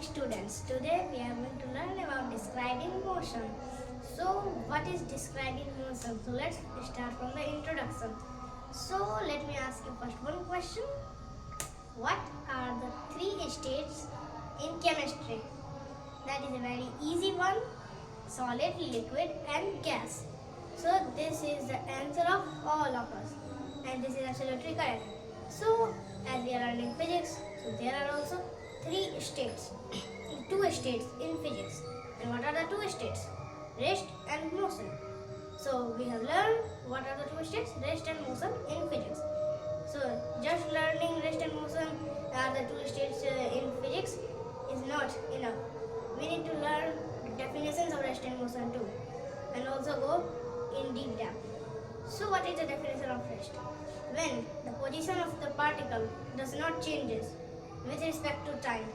students. Today we are going to learn about describing motion. So what is describing motion? So let's start from the introduction. So let me ask you first one question. What are the three states in chemistry? That is a very easy one. Solid, liquid and gas. So this is the answer of all of us, and this is absolutely correct. So as we are learning physics, so there are also three states, two states in physics. And what are the two states? Rest and motion. So we have learned what are the two states, rest and motion in physics. So just learning rest and motion are the two states in physics is not enough. We need to learn definitions of rest and motion too, and also go in deep depth. So what is the definition of rest? When the position of the particle does not changes with respect to time,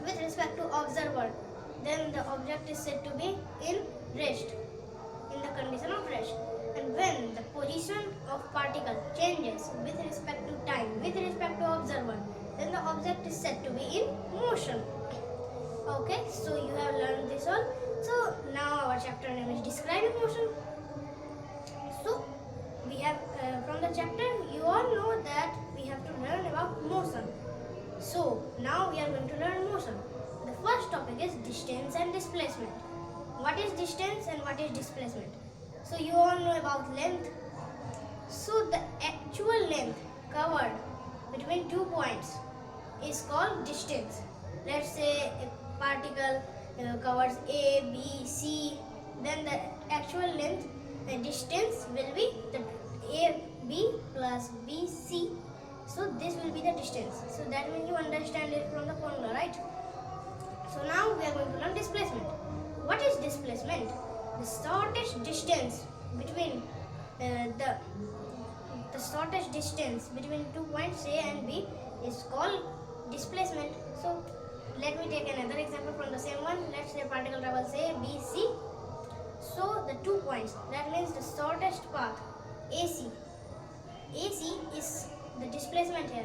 with respect to observer, then the object is said to be in rest, in the condition of rest. And when the position of particle changes with respect to time, with respect to observer, then the object is said to be in motion. Okay, so you have learned this all. So now our chapter name is describing motion. So we have from the chapter you all know that we have to learn about motion. So now we are going to learn motion. The first topic is distance and displacement. What is distance and what is displacement? So you all know about length. So the actual length covered between 2 points is called distance. Let's say a particle covers A, B, C, then the actual length, the distance will be the A, B plus B, C. So this will be the distance. So that means you understand it from the formula, right? So now we are going to learn displacement. What is displacement? The shortest distance between the shortest distance between 2 points A and B is called displacement. So let me take another example from the same one. Let's say particle travels A, B, C. So the 2 points, that means the shortest path AC. AC is the displacement here.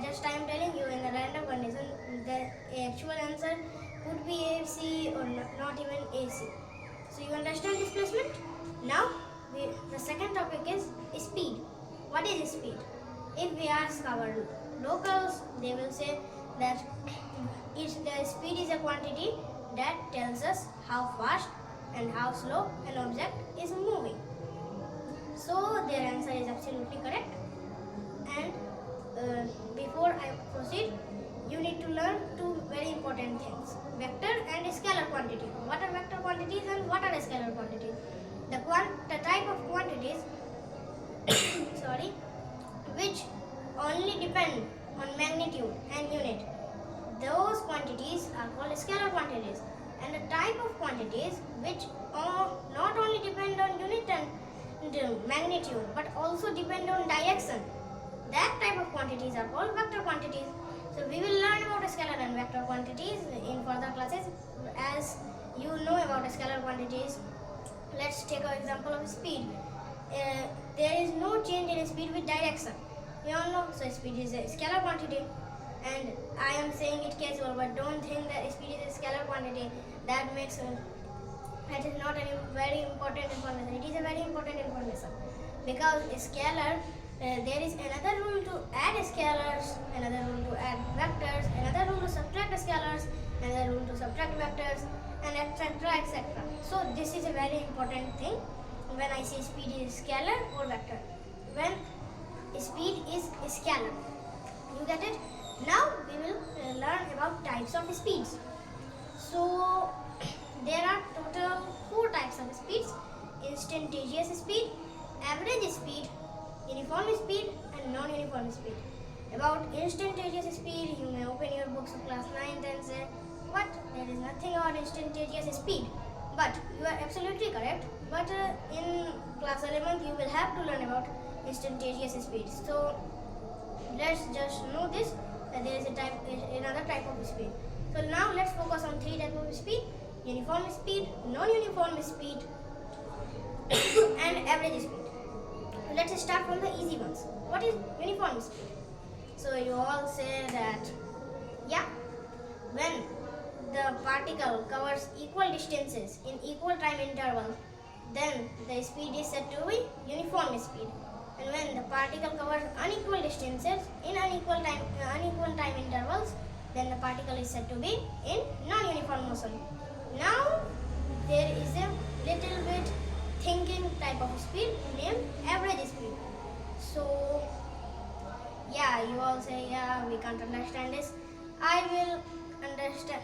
Just I am telling you in the random condition, the actual answer could be AC or not even AC. So you understand displacement? Now the second topic is speed. What is speed? If we ask our locals, they will say that the speed is a quantity that tells us how fast and how slow an object is moving. So their answer is absolutely correct. And before I proceed, you need to learn two very important things: vector and scalar quantity. What are vector quantities and what are scalar quantities? The type of quantities sorry, which only depend on magnitude and unit, those quantities are called scalar quantities. And the type of quantities which not only depend on unit and magnitude but also depend on direction, that type of quantities are called vector quantities. So we will learn about scalar and vector quantities in further classes. As you know about scalar quantities, let's take an example of speed. There is no change in speed with direction. You all know, so speed is a scalar quantity. And I am saying it casual, but don't think that speed is a scalar quantity. That is not a very important information. It is a very important information because scalar, there is another rule to add scalars, another rule to add vectors, another rule to subtract scalars, another rule to subtract vectors, and etc. etc. So this is a very important thing when I say speed is scalar or vector. When speed is scalar, you get it? Now we will learn about types of speeds. So there are total 4 types of speeds: instantaneous speed, average speed, uniform speed and non-uniform speed. About instantaneous speed, you may open your books of class 9th and say, what? There is nothing about instantaneous speed. But you are absolutely correct. But in class 11th you will have to learn about instantaneous speed. So let's just know this, that there is another type of speed. So now let's focus on 3 types of speed: uniform speed, non-uniform speed and average speed. Let's start from the easy ones. What is uniform speed? So you all say that, yeah, when particle covers equal distances in equal time intervals, then the speed is said to be uniform speed. And when the particle covers unequal distances in unequal time intervals, then the particle is said to be in non-uniform motion. Now there is a little bit thinking type of speed named average speed. So yeah, you all say, yeah, we can't understand this. I will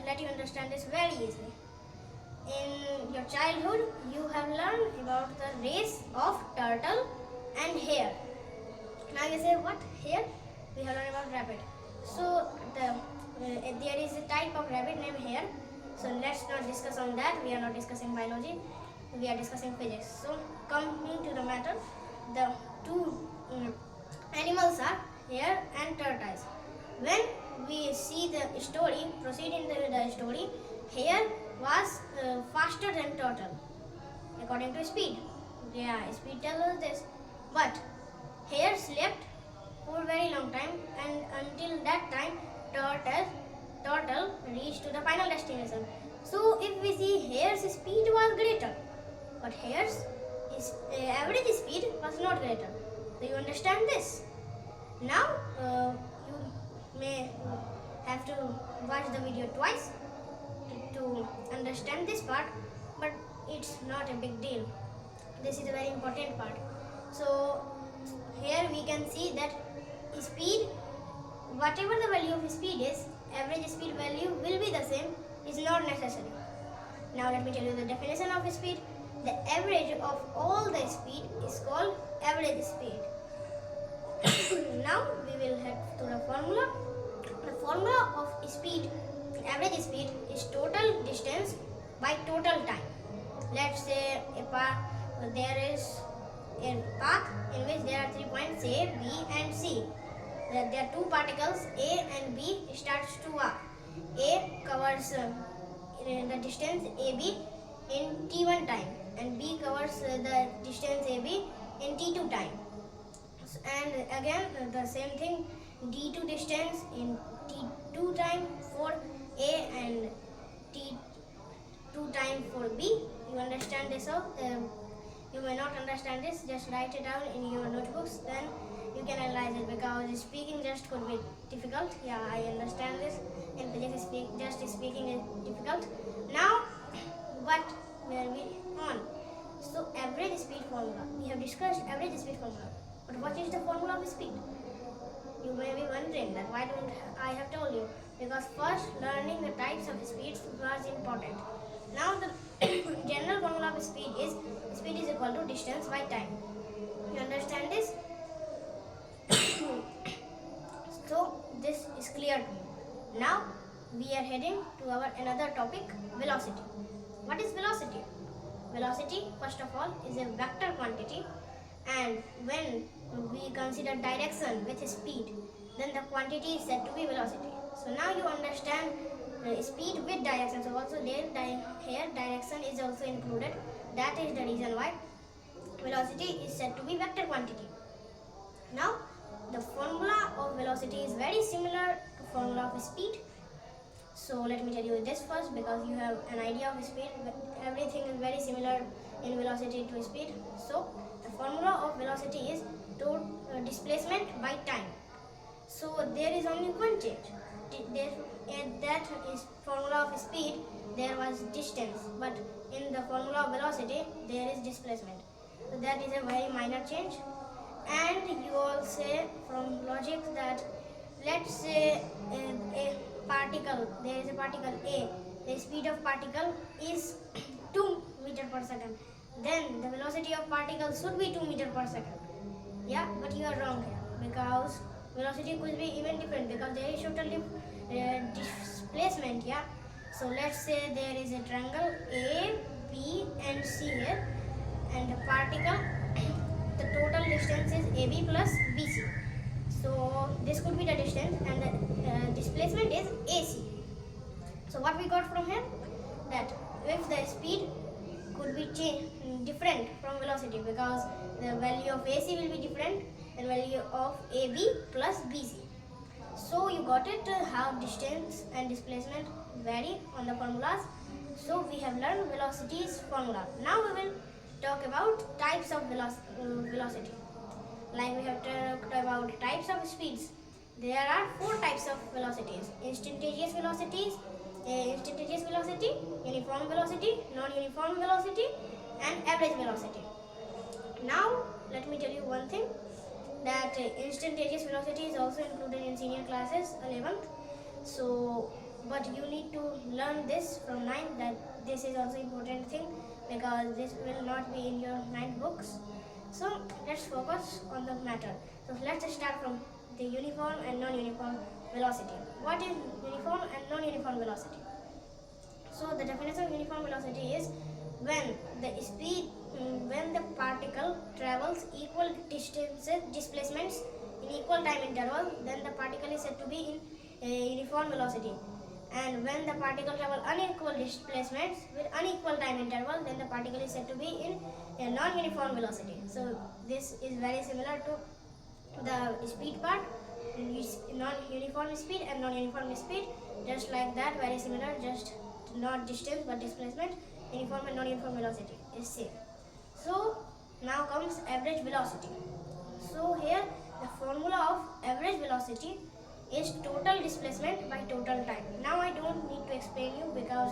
let you understand this very easily. In your childhood, you have learned about the race of turtle and hare. Now you say, what? Hare? We have learned about rabbit. So there is a type of rabbit named hare. So let's not discuss on that. We are not discussing biology. We are discussing physics. So coming to the matter, the two animals are hare and tortoise. When we see the story, proceeding the story, hare was faster than turtle according to speed. Yeah, speed tells us this. But hare slept for a very long time, and until that time, turtle reached to the final destination. So if we see hare's speed was greater, but hare's average speed was not greater. Do you understand this? Now you may have to watch the video twice to understand this part, but it's not a big deal. This is a very important part. So here we can see that speed, whatever the value of speed is, average speed value will be the same, is not necessary. Now let me tell you the definition of speed. The average of all the speed is called average speed. Now we will head to the formula. The formula of speed, average speed, is total distance by total time. Let's say there is a path in which there are 3 points A, B and C. There are two particles A and B starts to walk. A covers the distance AB in T1 time and B covers the distance AB in T2 time. And again the same thing, D2 distance in T2 time for A and T2 time for B. You understand this? You may not understand this, just write it down in your notebooks, then you can analyze it, because speaking just could be difficult. Yeah, I understand this. In physics, just speaking is difficult. Now, what were we on? So, average speed formula. We have discussed average speed formula. But what is the formula of speed? You may be wondering that why don't I have told you? Because first learning the types of speeds was important. Now the general formula of speed is equal to distance by time. You understand this? So this is clear to you. Now we are heading to our another topic, velocity. What is velocity? Velocity, first of all, is a vector quantity, and when we consider direction with speed, then the quantity is said to be velocity. So now you understand speed with direction. So also here direction is also included. That is the reason why velocity is said to be vector quantity. Now the formula of velocity is very similar to formula of speed. So let me tell you this first, because you have an idea of speed. Everything is very similar in velocity to speed. So the formula of velocity is displacement by time. So there is only one change. That is formula of speed, there was distance, but in the formula of velocity there is displacement. So that is a very minor change. And you all say from logic that, let's say a particle, there is a particle A, the speed of particle is 2 meter per second, then the velocity of particle should be 2 meter per second. Yeah, but you are wrong here, because velocity could be even different, because there is total displacement. Yeah, so let's say there is a triangle A, B and C here, and the particle, the total distance is AB plus BC. So this could be the distance, and the displacement is AC. So what we got from here, that if the speed could be different from velocity, because the value of AC will be different than value of AB plus BC. So you got it, how distance and displacement vary on the formulas. So we have learned velocity's formula. Now we will talk about types of velocity. Like we have talked about types of speeds. There are four types of velocities: instantaneous velocity, uniform velocity, non-uniform velocity, and average velocity. Now let me tell you one thing, that instantaneous velocity is also included in senior classes 11th. So but you need to learn this from 9th, that this is also important thing, because this will not be in your 9th books. So let's focus on the matter. So let's start from the uniform and non-uniform velocity. What is uniform and non-uniform velocity? So the definition of uniform velocity is when when the particle travels equal distances, displacements in equal time interval, then the particle is said to be in a uniform velocity. And when the particle travel unequal displacements with unequal time interval, then the particle is said to be in a non-uniform velocity. So this is very similar to the speed part, non-uniform speed and non-uniform speed, just like that, very similar, just not distance but displacement. Uniform and non-uniform velocity is same. So now comes average velocity. So here the formula of average velocity is total displacement by total time. Now I don't need to explain you, because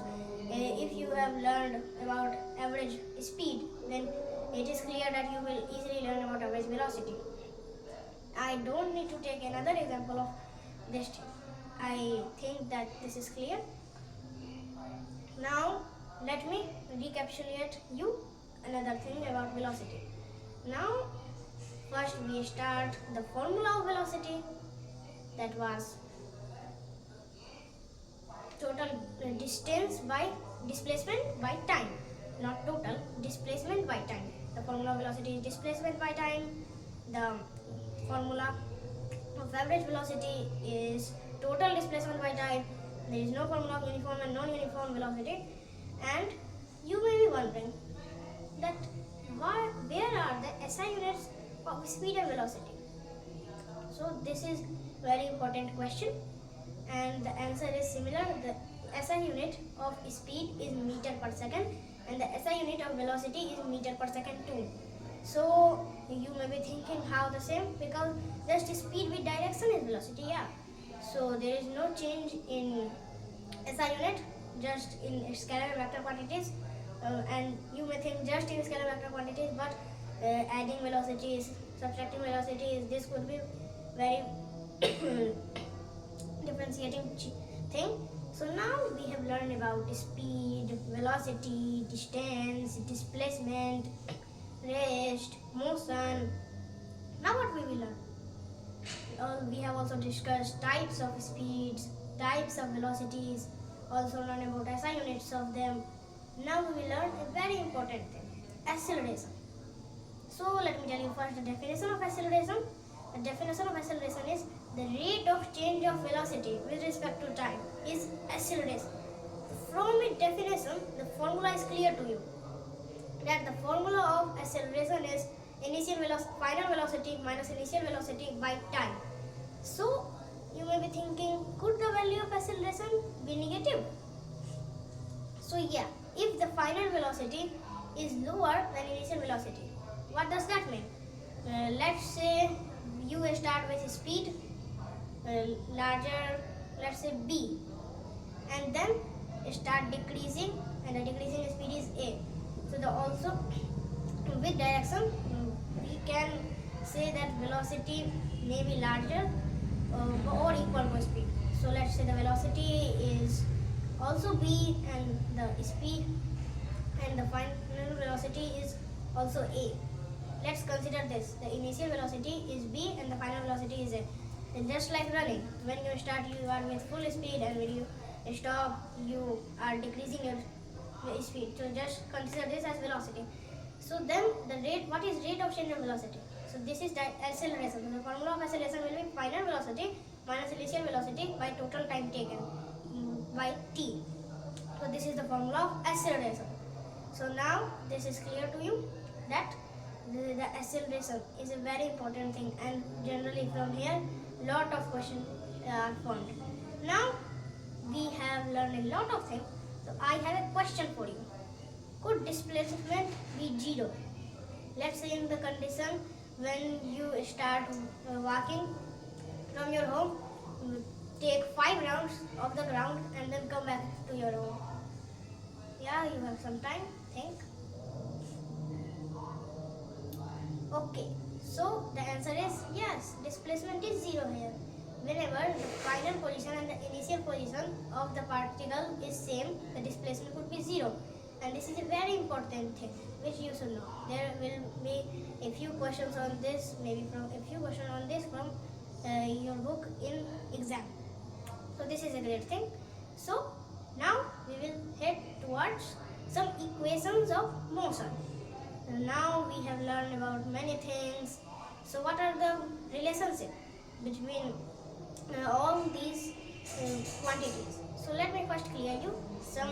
if you have learned about average speed, then it is clear that you will easily learn about average velocity. I don't need to take another example of this. I think that this is clear. Now let me recapitulate you another thing about velocity. Now first we start the formula of velocity, that was total distance by displacement by time, not total, displacement by time. The formula of velocity is displacement by time. The formula of average velocity is total displacement by time. There is no formula of uniform and non-uniform velocity. And you may be wondering that where are the SI units of speed and velocity? So this is very important question, and the answer is similar. The SI unit of speed is meter per second, and the SI unit of velocity is meter per second too. So you may be thinking how the same, because just speed with direction is velocity, yeah. So there is no change in SI unit, just in scalar vector quantities. And you may think just in scalar vector quantities, but adding velocities, subtracting velocities, this could be very differentiating thing. So now we have learned about speed, velocity, distance, displacement, rest, motion. Now what we will learn? We have also discussed types of speeds, types of velocities, also learn about SI units of them. Now we will learn a very important thing, acceleration. So let me tell you first the definition of acceleration. The definition of acceleration is the rate of change of velocity with respect to time is acceleration. From its definition, the formula is clear to you, that the formula of acceleration is final velocity minus initial velocity by time. So you may be thinking, could the value of acceleration be negative? So yeah, if the final velocity is lower than initial velocity, what does that mean? Let's say you start with speed larger, let's say b, and then start decreasing, and the decreasing speed is a. So the also with direction we can say that velocity may be larger or equal to speed. So let's say the velocity is also b, and the speed and the final velocity is also a. Let's consider this. The initial velocity is b and the final velocity is a. And just like running, when you start you are with full speed, and when you stop you are decreasing your speed. So just consider this as velocity. So then the rate, what is rate of change of velocity? So this is the acceleration. So the formula of acceleration will be final velocity minus initial velocity by total time taken by t. So this is the formula of acceleration. So now this is clear to you that the acceleration is a very important thing, and generally from here lot of questions are formed. Now we have learned a lot of things. So I have a question for you. Could displacement be zero? Let's say in the condition when you start walking from your home, take 5 rounds of the ground and then come back to your home. Yeah, you have some time. Think. Okay, so the answer is yes, displacement is zero here. Whenever the final position and the initial position of the particle is same, the displacement would be zero. And this is a very important thing which you should know. There will be a few questions on this, maybe from a few questions on this from your book in exam. So this is a great thing. So now we will head towards some equations of motion. Now we have learned about many things. So what are the relationship between all these quantities? So let me first clear you some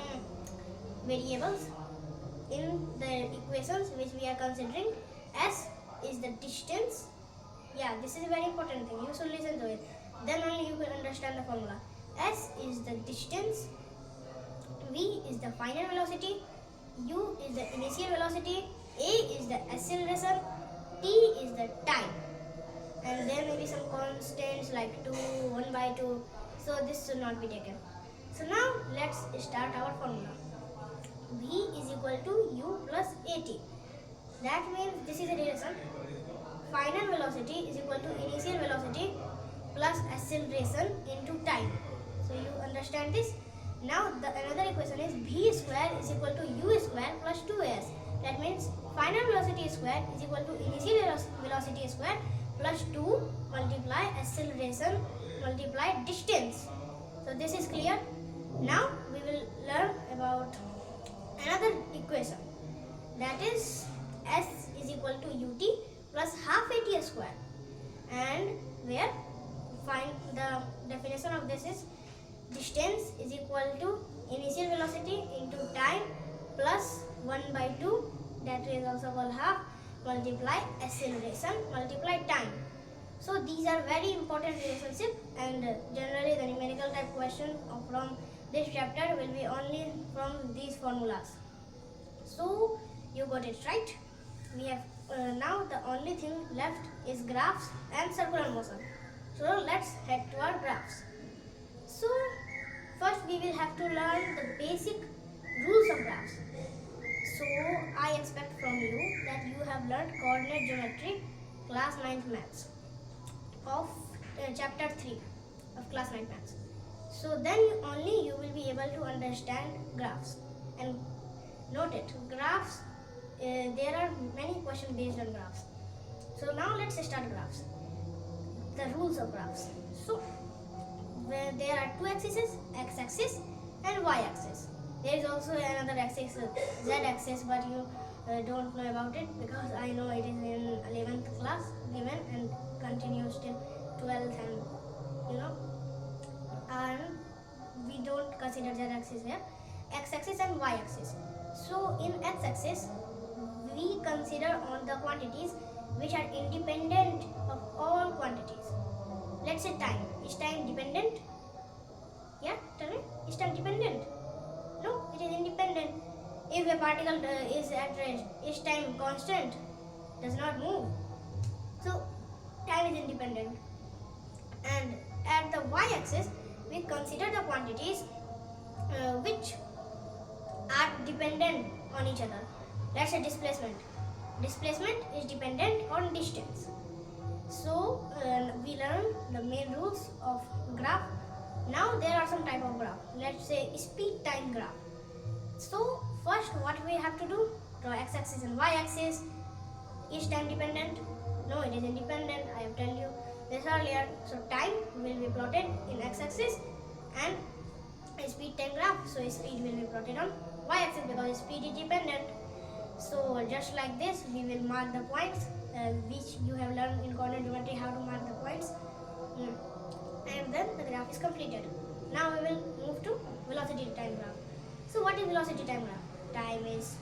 variables in the equations which we are considering. S is the distance. Yeah, this is a very important thing. You should listen to it. Then only you will understand the formula. S is the distance. V is the final velocity. U is the initial velocity. A is the acceleration. T is the time. And there may be some constants like 2, 1 by 2. So this should not be taken. So now let's start our formula. V is equal to U plus AT. That means this is a relation. Final velocity is equal to initial velocity plus acceleration into time. So you understand this? Now the another equation is V square is equal to U square plus 2AS. That means final velocity square is equal to initial velocity square plus 2 multiply acceleration multiply distance. So this is clear. Now we will learn about another equation, that is S is equal to UT plus half AT square, and where find the definition of this is distance is equal to initial velocity into time plus 1 by 2, that is also called half, multiply acceleration multiply time. So these are very important relationship, and generally the numerical type question from this chapter will be only from these formulas. So you got it right. We have now the only thing left is graphs and circular motion. So let's head to our graphs. So first we will have to learn the basic rules of graphs. So I expect from you that you have learned coordinate geometry class 9th maths of chapter 3 of class 9th maths. So then only you will be able to understand graphs. And note it, graphs, there are many questions based on graphs. So now let's start graphs. The rules of graphs. So where there are two axes, x-axis and y-axis. There is also another axis, z-axis, but you don't know about it because I know it is in 11th class given and continues till 12th, and you know, and we don't consider z-axis here. X-axis and y-axis. So in x-axis we consider on the quantities which are independent of all quantities. Let's say time. Is time dependent? Yeah, tell me. Is time dependent? No, it is independent. If a particle is at rest, is time constant? Does not move. So time is independent. And at the y-axis we consider the quantities which are dependent on each other. Let's say displacement. Displacement is dependent on distance. So we learn the main rules of graph. Now there are some type of graph. Let's say speed time graph. So first what we have to do, draw x-axis and y-axis. Is time dependent? No, it is independent. I have told you this earlier. So time will be plotted in x-axis and a speed time graph. So speed will be plotted on y-axis because speed is dependent. So just like this, we will mark the points which you have learned in coordinate geometry, how to mark the points, and then the graph is completed. Now we will move to velocity time graph. So what is velocity time graph? Time is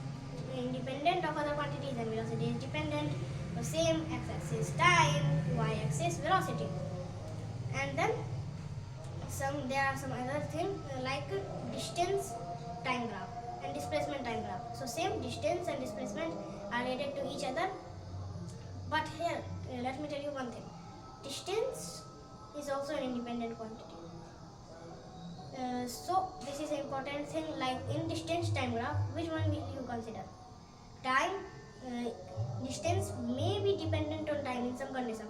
independent of other quantities and velocity is dependent. The same x-axis time, y-axis velocity, and then there are some other thing like distance time graph and displacement time graph. So same distance and displacement are related to each other, but here let me tell you one thing. Distance is also an independent quantity. So this is an important thing. Like in distance time graph, which one will you consider? Time distance may be dependent on time in some condition,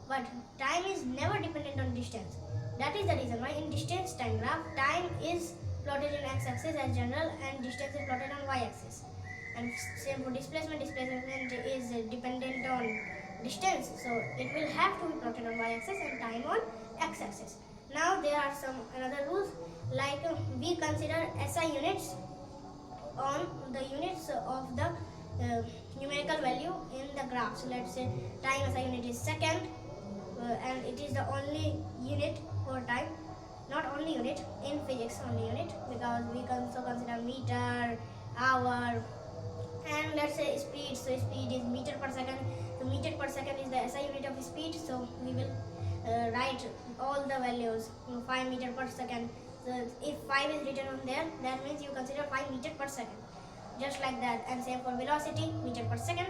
but time is never dependent on distance. That is the reason why in distance time graph, time is plotted in x-axis as general and distance is plotted on y-axis. And same for displacement. Displacement is dependent on distance, so it will have to be plotted on y-axis and time on x-axis. Now there are some another rules, like we consider SI units on the units of the numerical value in the graph. So let's say time SI unit is second, and it is the only unit for time. Not only unit in physics, only unit, because we can also consider meter, hour, and let's say speed. So speed is meter per second. So meter per second is the SI unit of speed. So we will write all the values, 5 meter per second. So if 5 is written on there, that means you consider 5 meter per second, just like that. And same for velocity, meter per second,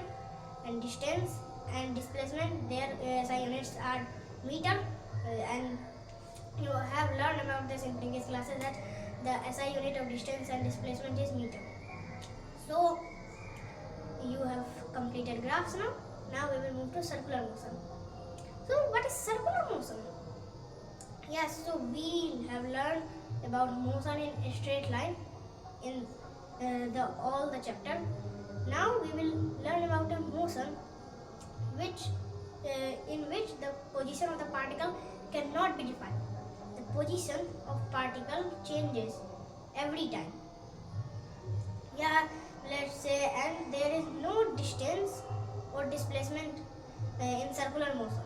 and distance and displacement, their SI units are meter. And you have learned about this in previous classes that the SI unit of distance and displacement is meter. So you have completed graphs now. Now we will move to circular motion. So what is circular motion? Yes, so we have learned about motion in a straight line in all the chapter. Now we will learn about a motion in which the position of the particle cannot be defined. The position of particle changes every time. Yeah, let's say, and there is no distance or displacement in circular motion.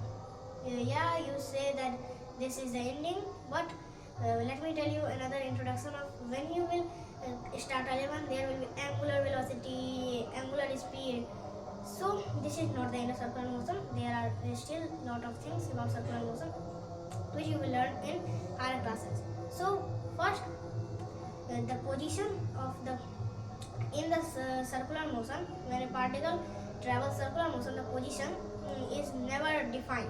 Yeah, you say that this is the ending, but let me tell you another introduction of when you will start L1, there will be angular velocity, angular speed. So this is not the end of circular motion. There are still lot of things about circular motion which you will learn in higher classes. So first, the position of the in the circular motion, when a particle travels circular motion, the position is never defined,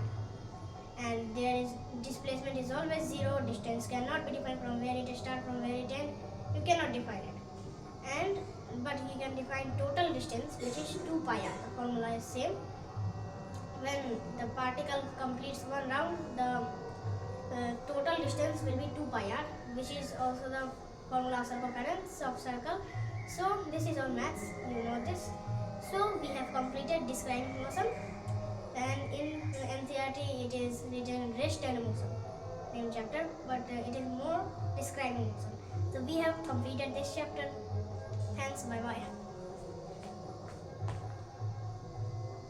and there is displacement is always zero. Distance cannot be defined from where it starts, from where it ends. You cannot define it. But you can define total distance, which is 2 pi r. The formula is same. When the particle completes one round, the total distance will be 2 pi r, which is also the formula of circumference of circle. So this is all maths, you know this. So we have completed describing motion, and in NCERT it is written rest and motion in chapter, but it is more describing motion. So we have completed this chapter. Thanks, bye bye.